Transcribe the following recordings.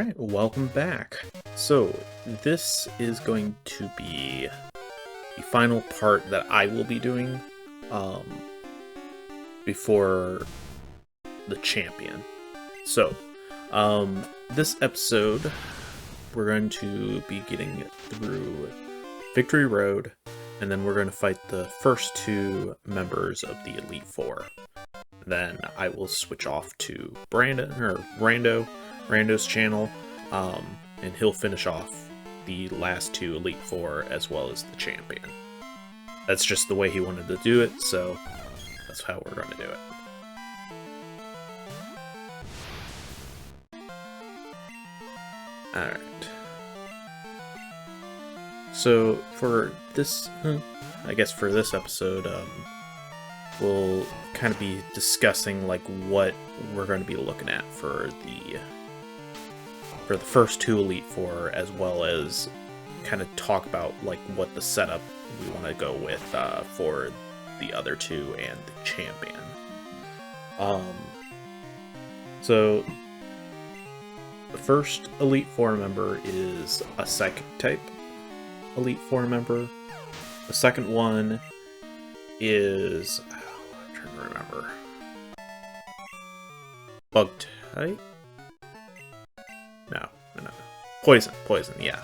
Alright, welcome back. So, this is going to be the final part that I will be doing before the champion. So, this episode, we're going to be getting through Victory Road, and then we're going to fight the first two members of the Elite Four. Then I will switch off to Rando's channel, and he'll finish off the last two Elite Four as well as the champion. That's just the way he wanted to do it, so that's how we're going to do it. Alright. So, for this, I guess for this episode, we'll kind of be discussing like what we're going to be looking at for the first two Elite Four, as well as kind of talk about like what the setup we want to go with for the other two and the champion. So the first Elite Four member is a Psychic type Elite Four member. The second one is, I'm trying to remember, Bug type? No. Poison, yeah.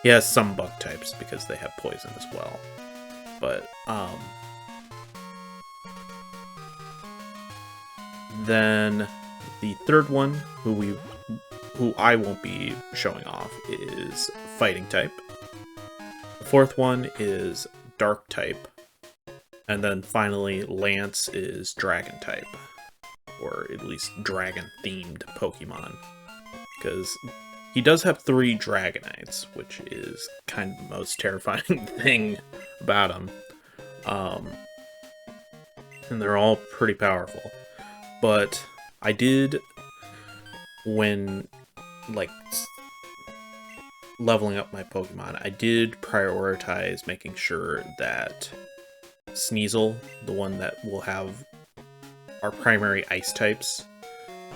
He has some bug types because they have poison as well. But, then the third one, who I won't be showing off, is Fighting type. The fourth one is Dark type. And then finally, Lance is Dragon type. Or at least dragon-themed Pokemon. Because he does have 3 Dragonites, which is kind of the most terrifying thing about him. And they're all pretty powerful. But I did, when, like, leveling up my Pokemon, I did prioritize making sure that Sneasel, the one that will have our primary ice types,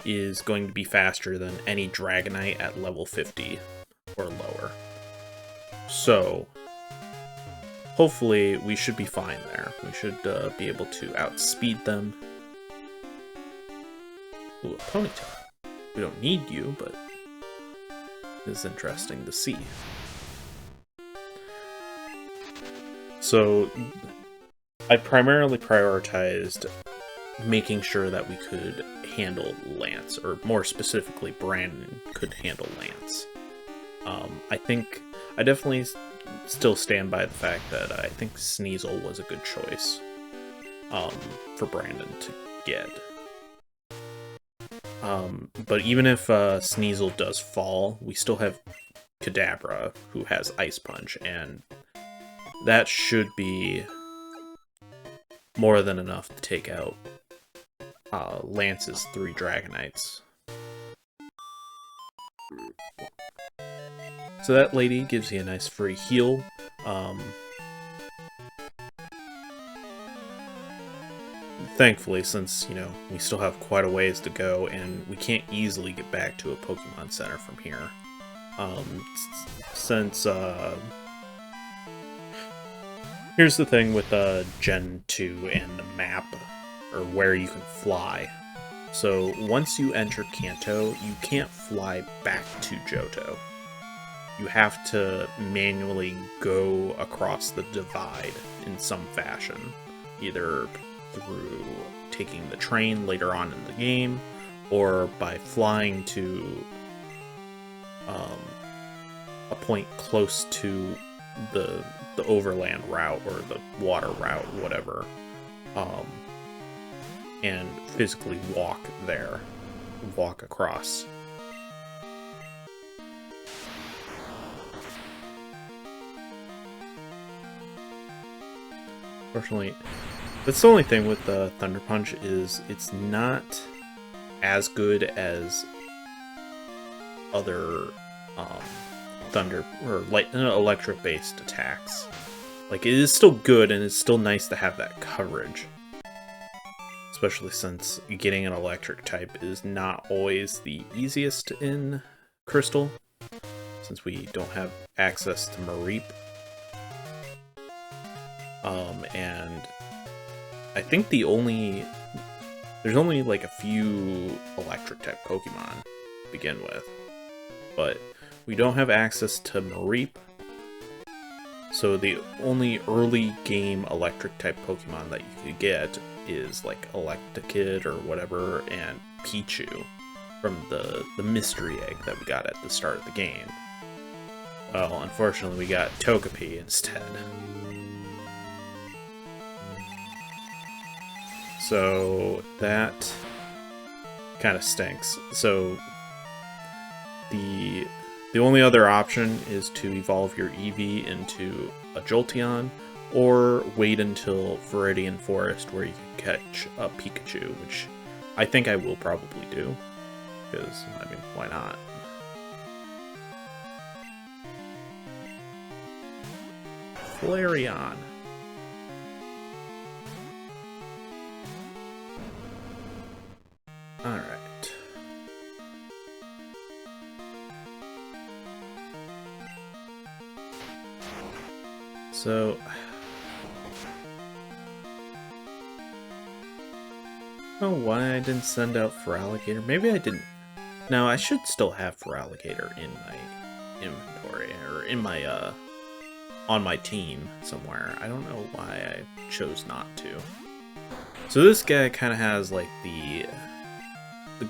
is going to be faster than any Dragonite at level 50 or lower. So, hopefully we should be fine there. We should be able to outspeed them. Ooh, a Ponytail. We don't need you, but it's interesting to see. So, I primarily prioritized making sure that we could handle Lance, or more specifically, Brandon could handle Lance. I definitely still stand by the fact that I think Sneasel was a good choice for Brandon to get. But even if Sneasel does fall, we still have Kadabra, who has Ice Punch, and that should be more than enough to take out Lance's 3 Dragonites. So that lady gives you a nice free heal. Thankfully, since, we still have quite a ways to go, and we can't easily get back to a Pokemon Center from here. Here's the thing with Gen 2 and the map, or where you can fly. So once you enter Kanto, you can't fly back to Johto. You have to manually go across the divide in some fashion, either through taking the train later on in the game, or by flying to a point close to the overland route or the water route, whatever, and physically walk across. Fortunately, that's the only thing with the Thunder Punch, is it's not as good as other thunder or electric based attacks. Like, it is still good, and it's still nice to have that coverage. especially since getting an electric type is not always the easiest in Crystal, since we don't have access to Mareep. And I think there's only like a few electric type Pokemon to begin with, but we don't have access to Mareep, so the only early game electric type Pokemon that you could get is like Electakid or whatever, and Pichu from the mystery egg that we got at the start of the game. Well, unfortunately we got Togepi instead. So that kind of stinks. So the only other option is to evolve your Eevee into a Jolteon, or wait until Viridian Forest where you can catch a Pikachu, which I think I will probably do, because, I mean, why not? Flareon. Alright. So... oh, why I didn't send out Feraligatr? Maybe I didn't. No, I should still have Feraligatr in my inventory, or in my, on my team somewhere. I don't know why I chose not to. So this guy kind of has, like, the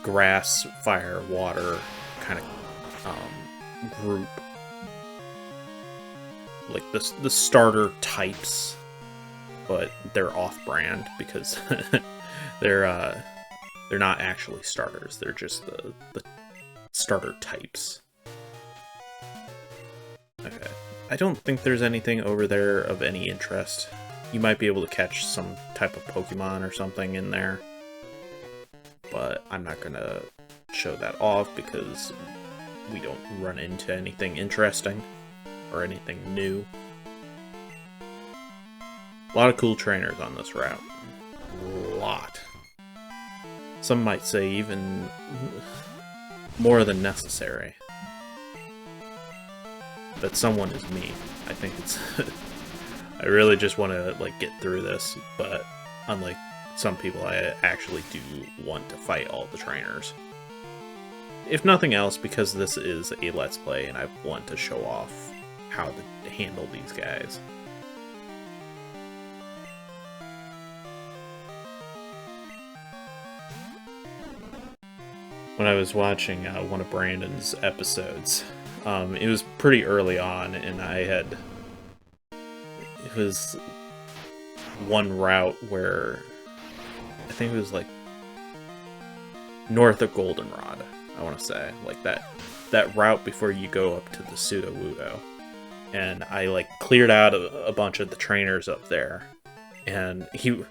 grass, fire, water kind of, group. Like, the starter types, but they're off-brand, because they're not actually starters. They're just the starter types. Okay. I don't think there's anything over there of any interest. You might be able to catch some type of Pokemon or something in there, but I'm not gonna show that off because we don't run into anything interesting or anything new. A lot of cool trainers on this route. A lot. Some might say even more than necessary. That someone is me. I think it's... I really just want to, like, get through this, but unlike some people, I actually do want to fight all the trainers. If nothing else, because this is a Let's Play and I want to show off how to handle these guys. When I was watching one of Brandon's episodes, it was pretty early on, and it was one route where I think it was like north of Goldenrod, I want to say, like that route before you go up to the Sudowoodo. And I like cleared out a bunch of the trainers up there, and he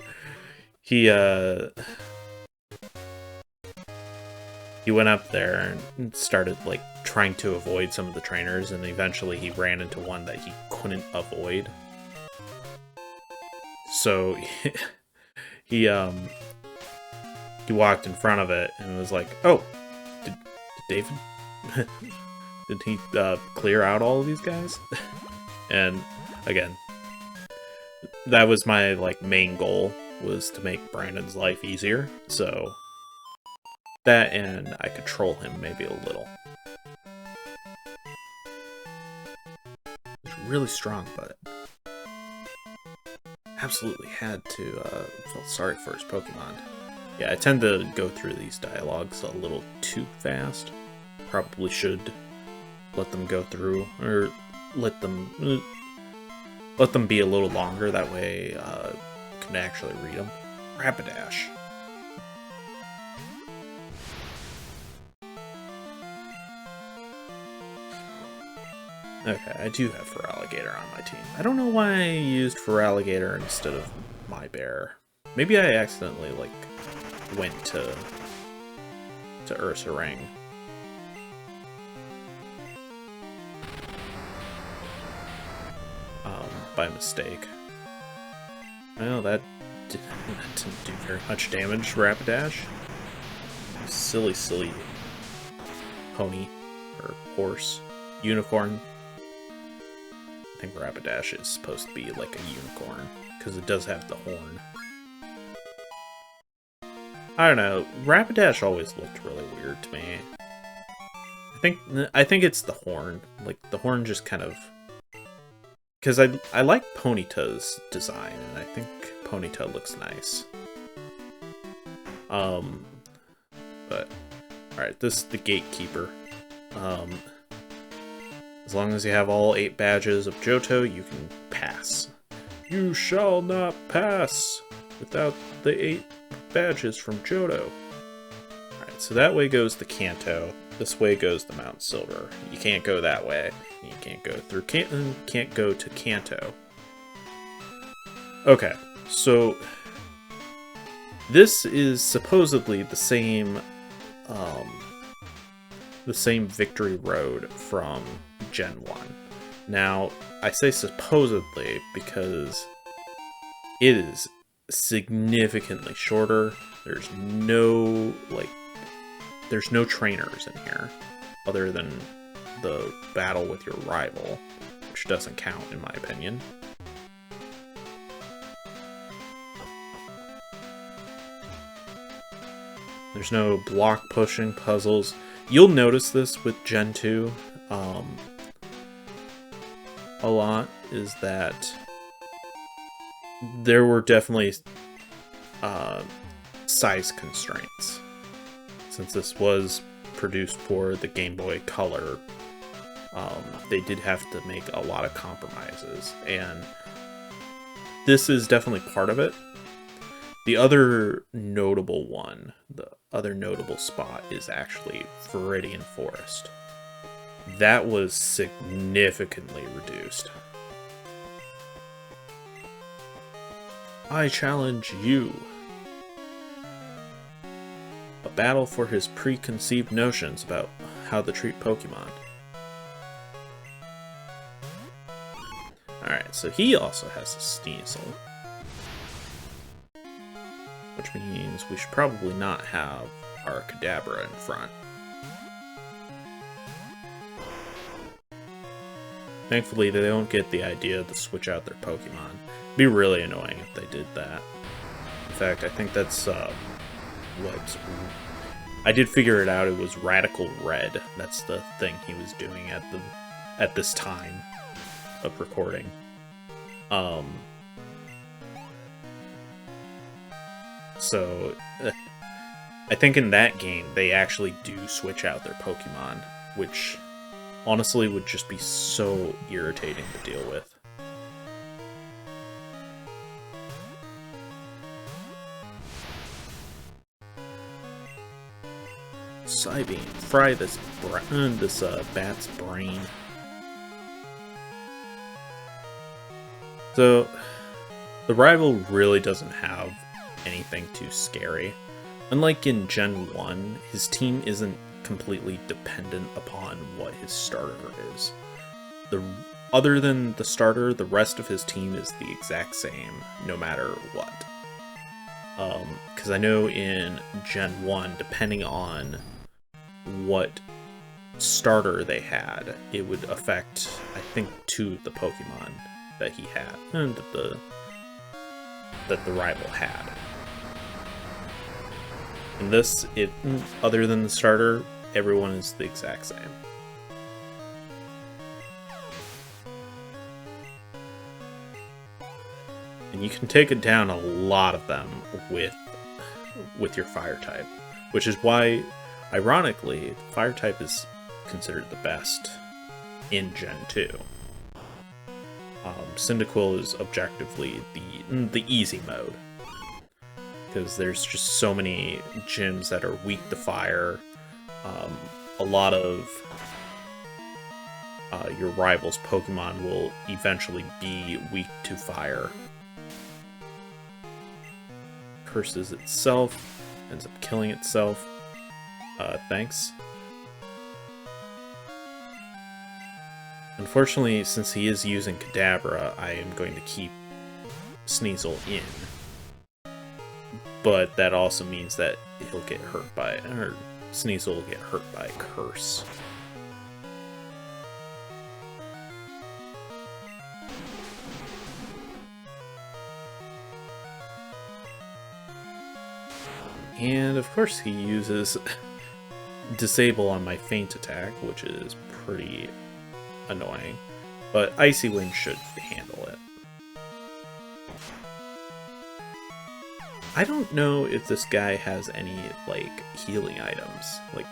went up there and started like trying to avoid some of the trainers, and eventually he ran into one that he couldn't avoid. So he walked in front of it and was like, "Oh, did David did he clear out all of these guys?" And again, that was my like main goal, was to make Brandon's life easier. So that, and I could troll him maybe a little. It's really strong, but absolutely had to felt sorry for his Pokemon. Yeah, I tend to go through these dialogues a little too fast. Probably should let them go through, or let them be a little longer. That way, you can actually read them. Rapidash. Okay, I do have Feraligatr on my team. I don't know why I used Feraligatr instead of my bear. Maybe I accidentally, like, went to Ursaring. By mistake. Well, that didn't do very much damage, Rapidash. Silly, silly pony. or horse, unicorn. I think Rapidash is supposed to be like a unicorn, because it does have the horn. I don't know, Rapidash always looked really weird to me. I think it's the horn. Like, the horn just kind of... Because I like Ponyta's design, and I think Ponyta looks nice. But... Alright, this is the Gatekeeper. As long as you have all 8 badges of Johto, you can pass. You shall not pass without the 8 badges from Johto. Alright, so that way goes the Kanto. This way goes the Mount Silver. You can't go that way. You can't go through can't go to Kanto. Okay, so this is supposedly the same victory road from Gen 1. Now, I say supposedly because it is significantly shorter. There's no trainers in here other than the battle with your rival, which doesn't count in my opinion. There's no block pushing puzzles. You'll notice this with Gen 2 a lot, is that there were definitely size constraints. Since this was produced for the Game Boy Color, they did have to make a lot of compromises, and this is definitely part of it. The other notable spot is actually Viridian Forest. That was significantly reduced. I challenge you. A battle for his preconceived notions about how to treat Pokemon. Alright, so he also has a Sneasel. Which means we should probably not have our Kadabra in front. Thankfully, they don't get the idea to switch out their Pokemon. It'd be really annoying if they did that. In fact, I think that's what... I did figure it out. It was Radical Red. That's the thing he was doing at this time of recording. So, I think in that game, they actually do switch out their Pokemon, which honestly would just be so irritating to deal with. Psybeam, fry this bat's brain. So, the rival really doesn't have anything too scary. Unlike in Gen 1, his team isn't completely dependent upon what his starter is. Other than the starter, the rest of his team is the exact same, no matter what. Because I know in Gen 1, depending on what starter they had, it would affect, I think, 2 of the Pokemon that he had, and that the rival had. In this, other than the starter, everyone is the exact same. And you can take it down a lot of them with your fire type, which is why, ironically, fire type is considered the best in Gen 2. Cyndaquil is objectively the easy mode, because there's just so many gyms that are weak to fire. A lot of your rival's Pokemon will eventually be weak to fire. Curses itself, ends up killing itself. Thanks. Unfortunately, since he is using Kadabra, I am going to keep Sneasel in. But that also means that he'll get hurt by, or Sneasel will get hurt by Curse. And of course he uses disable on my feint attack, which is pretty annoying. But Icy Wind should handle it. I don't know if this guy has any, like, healing items. Like,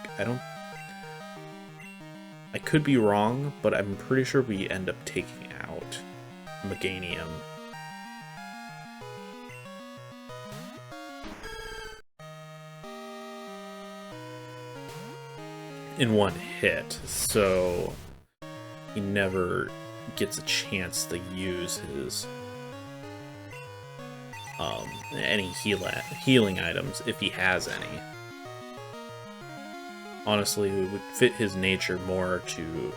I could be wrong, but I'm pretty sure we end up taking out Meganium. In one hit, so he never gets a chance to use his any healing items if he has any. Honestly, it would fit his nature more to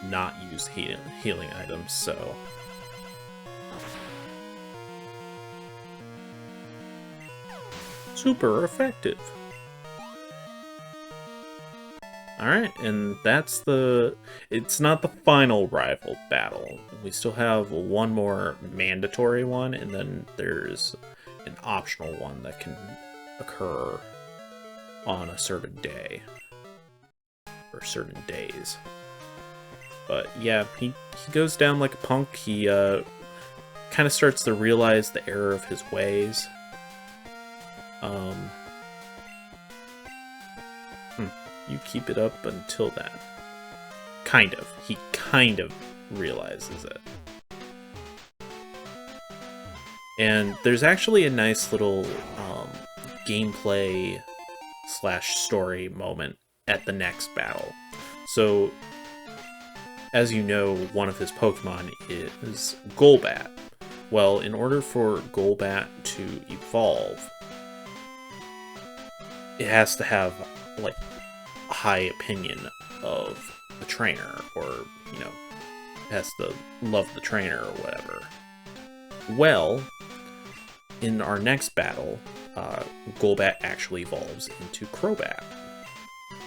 not use healing items, so super effective. Alright, and that's it's not the final rival battle. We still have one more mandatory one, and then there's an optional one that can occur on a certain day. Or certain days. But yeah, he goes down like a punk. He kind of starts to realize the error of his ways. You keep it up until then. Kind of. He kind of realizes it. And there's actually a nice little gameplay / story moment at the next battle. So, as you know, one of his Pokemon is Golbat. Well, in order for Golbat to evolve, it has to have, like, high opinion of the trainer, or, you know, has to love the trainer or whatever. Well, in our next battle, Golbat actually evolves into Crobat,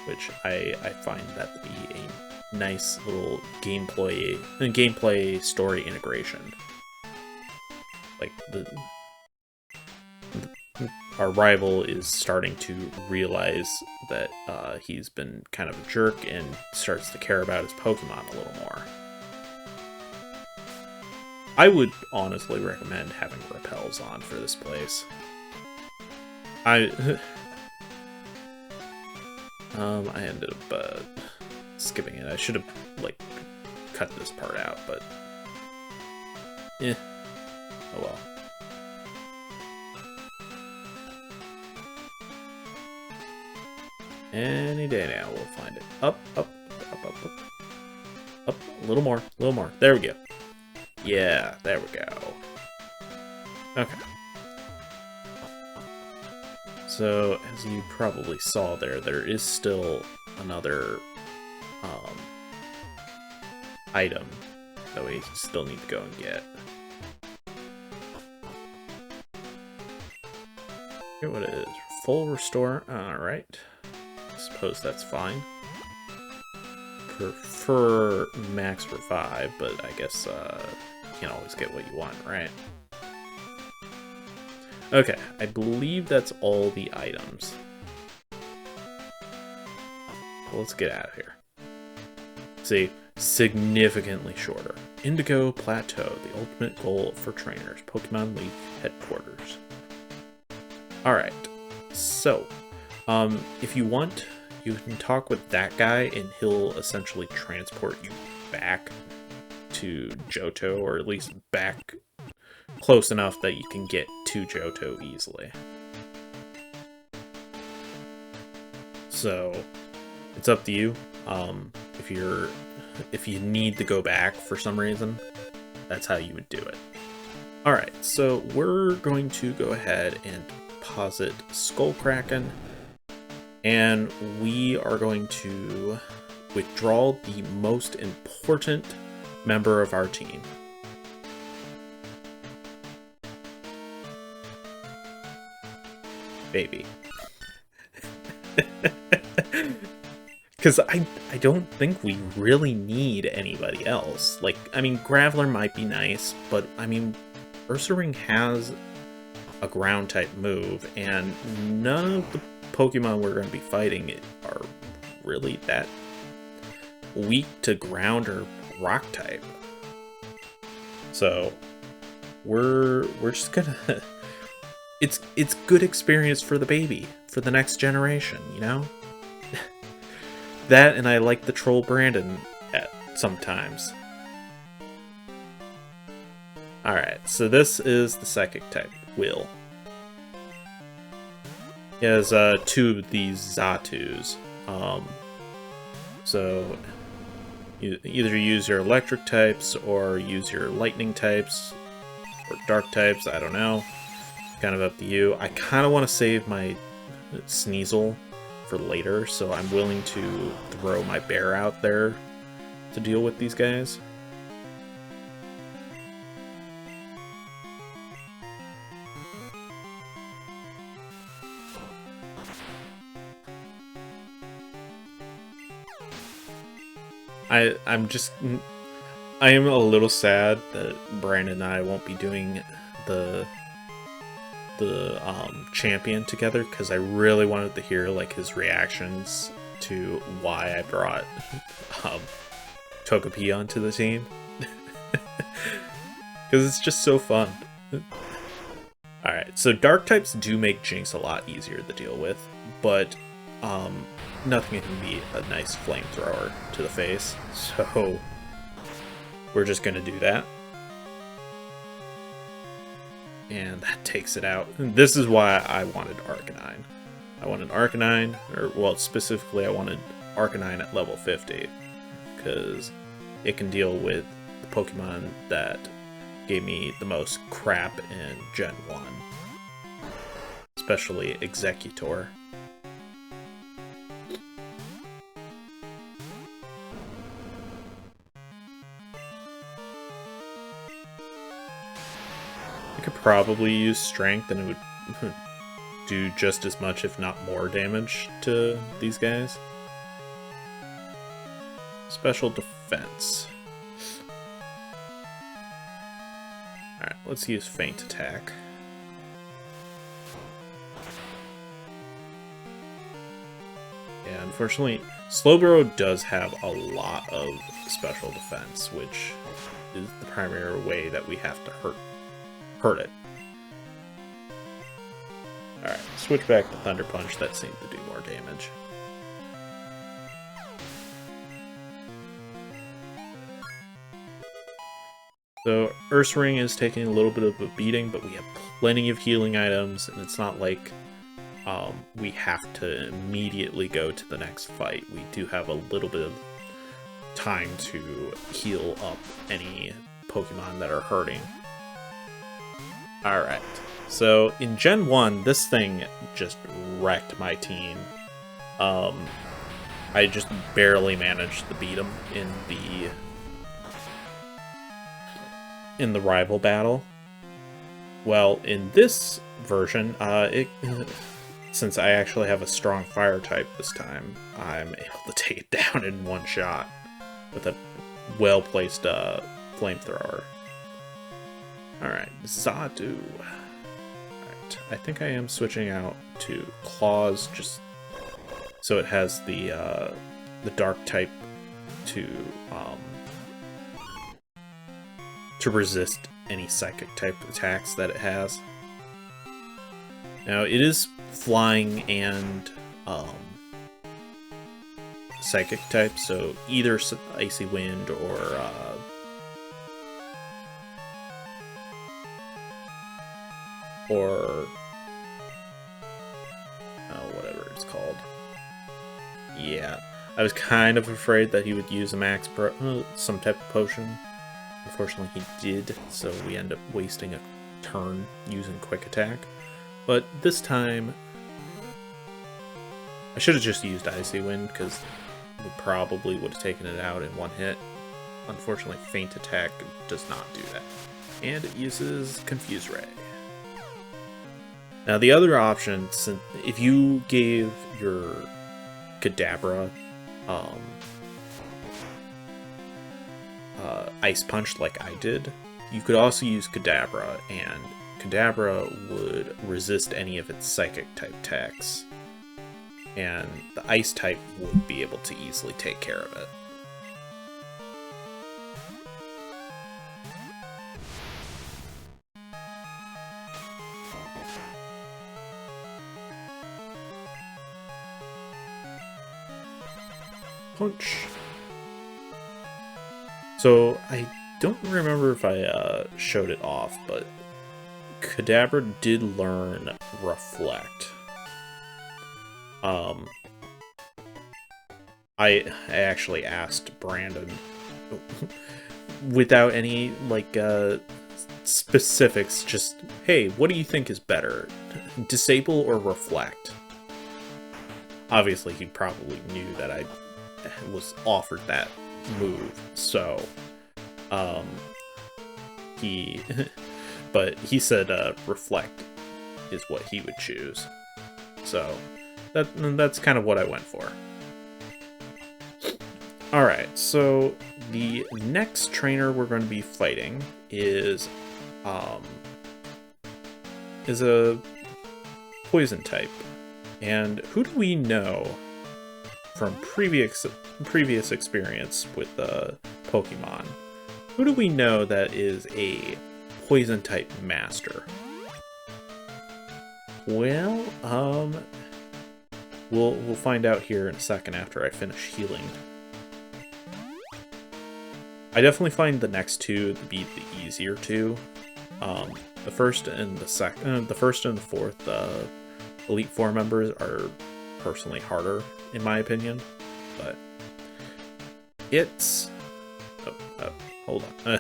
which I find that to be a nice little gameplay story integration. Like, our rival is starting to realize that he's been kind of a jerk and starts to care about his Pokemon a little more. I would honestly recommend having repels on for this place. I ended up skipping it. I should have, like, cut this part out, but oh well. Any day now, we'll find it. Up. A little more. There we go. Yeah, there we go. Okay. So, as you probably saw there is still another item that we still need to go and get. Here, what it is? Full restore. Alright. Suppose that's fine. Prefer max revive, but I guess you can't always get what you want, right? Okay, I believe that's all the items. Let's get out of here. See, significantly shorter. Indigo Plateau, the ultimate goal for trainers. Pokemon League headquarters. Alright, so if you want, you can talk with that guy and he'll essentially transport you back to Johto, or at least back close enough that you can get to Johto easily. So it's up to you. If you need to go back for some reason, that's how you would do it. Alright, so we're going to go ahead and posit Skullkraken, and we are going to withdraw the most important member of our team. Baby. Because I don't think we really need anybody else. Like, I mean, Graveler might be nice, but, I mean, Ursaring has a ground-type move, and none of the Pokemon we're going to be fighting are really that weak to ground or rock-type. So, we're just gonna... It's good experience for the baby, for the next generation, you know? That, and I like the troll Brandon at sometimes. Alright, so this is the psychic type, Will. He has two of these Zatus. So you either use your electric types or use your lightning types or dark types, I don't know. Kind of up to you. I kind of want to save my Sneasel for later, so I'm willing to throw my bear out there to deal with these guys. I am a little sad that Brandon and I won't be doing the champion together, because I really wanted to hear like his reactions to why I brought Togepi onto the team, because it's just so fun. Alright, so dark types do make Jinx a lot easier to deal with, but nothing can beat a nice flamethrower to the face, so we're just gonna do that. And that takes it out. This is why I wanted Arcanine. I wanted Arcanine, or well, specifically I wanted Arcanine at level 50, because it can deal with the Pokemon that gave me the most crap in Gen 1. Especially Executor. I could probably use Strength and it would do just as much, if not more damage to these guys. Special Defense. Alright, let's use Feint Attack. Yeah, unfortunately, Slowbro does have a lot of special defense, which is the primary way that we have to hurt it. Alright, switch back to Thunder Punch. That seemed to do more damage. So, Ursaring is taking a little bit of a beating, but we have plenty of healing items, and it's not like we have to immediately go to the next fight. We do have a little bit of time to heal up any Pokemon that are hurting. Alright, so in Gen 1, this thing just wrecked my team. I just barely managed to beat him in the rival battle. Well, in this version, since I actually have a strong fire type this time, I'm able to take it down in one shot with a well-placed flamethrower. Alright, Zadu. Alright, I think I am switching out to Claws just so it has the dark type to resist any psychic type attacks that it has. Now, it is flying and psychic type, so either Icy Wind or whatever it's called. Yeah, I was kind of afraid that he would use a max some type of potion. Unfortunately, he did, so we end up wasting a turn using Quick Attack. But this time, I should have just used Icy Wind, because we probably would have taken it out in one hit. Unfortunately, Feint Attack does not do that. And it uses Confuse Ray. Now, the other option, if you gave your Kadabra um, Ice Punch like I did, you could also use Kadabra, and Kadabra would resist any of its Psychic type attacks, and the Ice type would be able to easily take care of it. Punch. So I don't remember if I showed it off, but Kadabra did learn Reflect. I actually asked Brandon without any like specifics, just, hey, what do you think is better, Disable or Reflect? Obviously, he probably knew that I was offered that move, so but he said Reflect is what he would choose, so that's kind of what I went for. Alright, so the next trainer we're going to be fighting is a poison type. And who do we know from previous experience with Pokemon? Who do we know that is a poison type master? Well, we'll find out here in a second after I finish healing. I definitely find the next two to be the easier two. The first and the fourth Elite Four members are personally harder, in my opinion, but it's... hold on.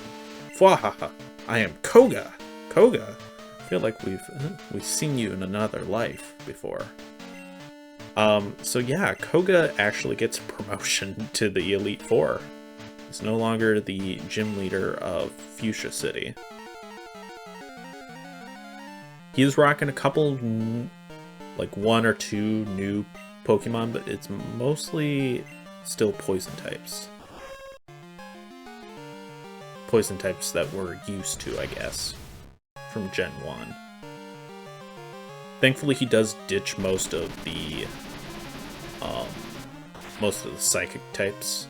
Fwahaha! I am Koga! Koga! I feel like we've seen you in another life before. So yeah, Koga actually gets a promotion to the Elite Four. He's no longer the gym leader of Fuchsia City. He's rocking a couple, like 1 or 2 new Pokemon, but it's mostly still poison types. Poison types that we're used to, I guess, from Gen 1. Thankfully, he does ditch most of the psychic types.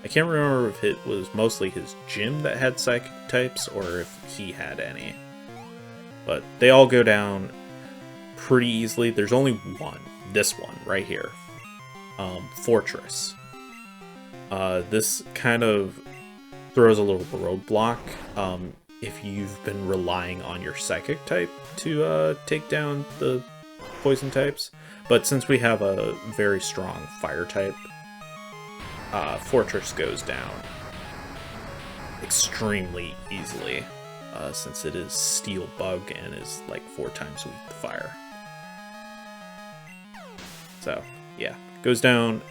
I can't remember if it was mostly his gym that had psychic types or if he had any. But they all go down pretty easily. There's only one. This one right here. Fortress. This kind of throws a little roadblock if you've been relying on your psychic type to take down the poison types. But since we have a very strong fire type, Fortress goes down extremely easily, since it is Steel Bug and is like 4 times weak to fire. So, yeah, goes down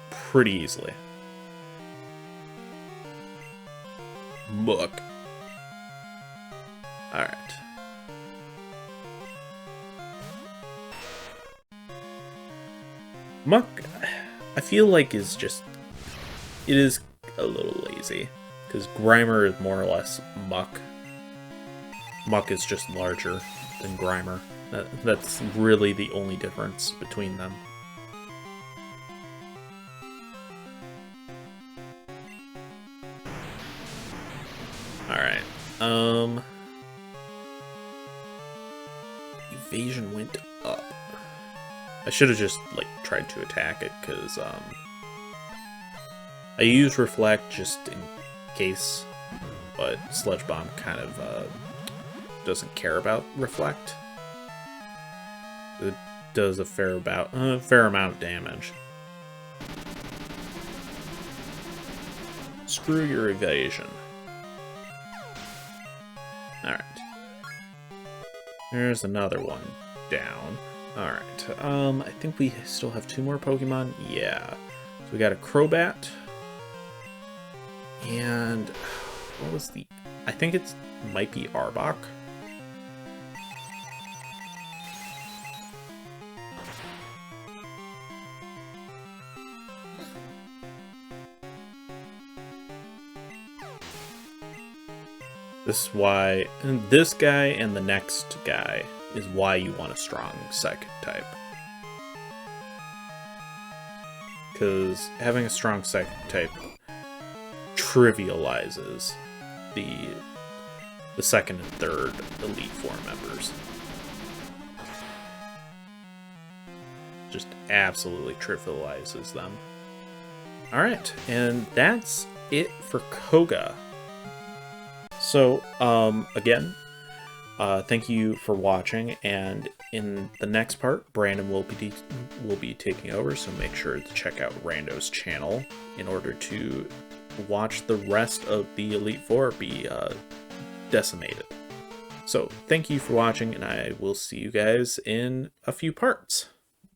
pretty easily. Muck. Alright. Muck, I feel like is just... It is a little lazy, because Grimer is more or less Muck. Muck is just larger than Grimer. That's really the only difference between them. Alright, evasion went up. I should have just, like, tried to attack it, because, I use Reflect just in case, but Sludge Bomb kind of, doesn't care about Reflect. It does a fair amount of damage. Screw your evasion. Alright. There's another one down. Alright, I think we still have 2 more Pokemon. Yeah. So we got a Crobat. And what was the... I think it might be Arbok. This is why this guy and the next guy is why you want a strong psychic type. Because having a strong psychic type trivializes the second and third Elite Four members. Just absolutely trivializes them. Alright, and that's it for Koga. So, again, thank you for watching, and in the next part, Brandon will be taking over, so make sure to check out Rando's channel in order to watch the rest of the Elite Four be decimated. So, thank you for watching, and I will see you guys in a few parts.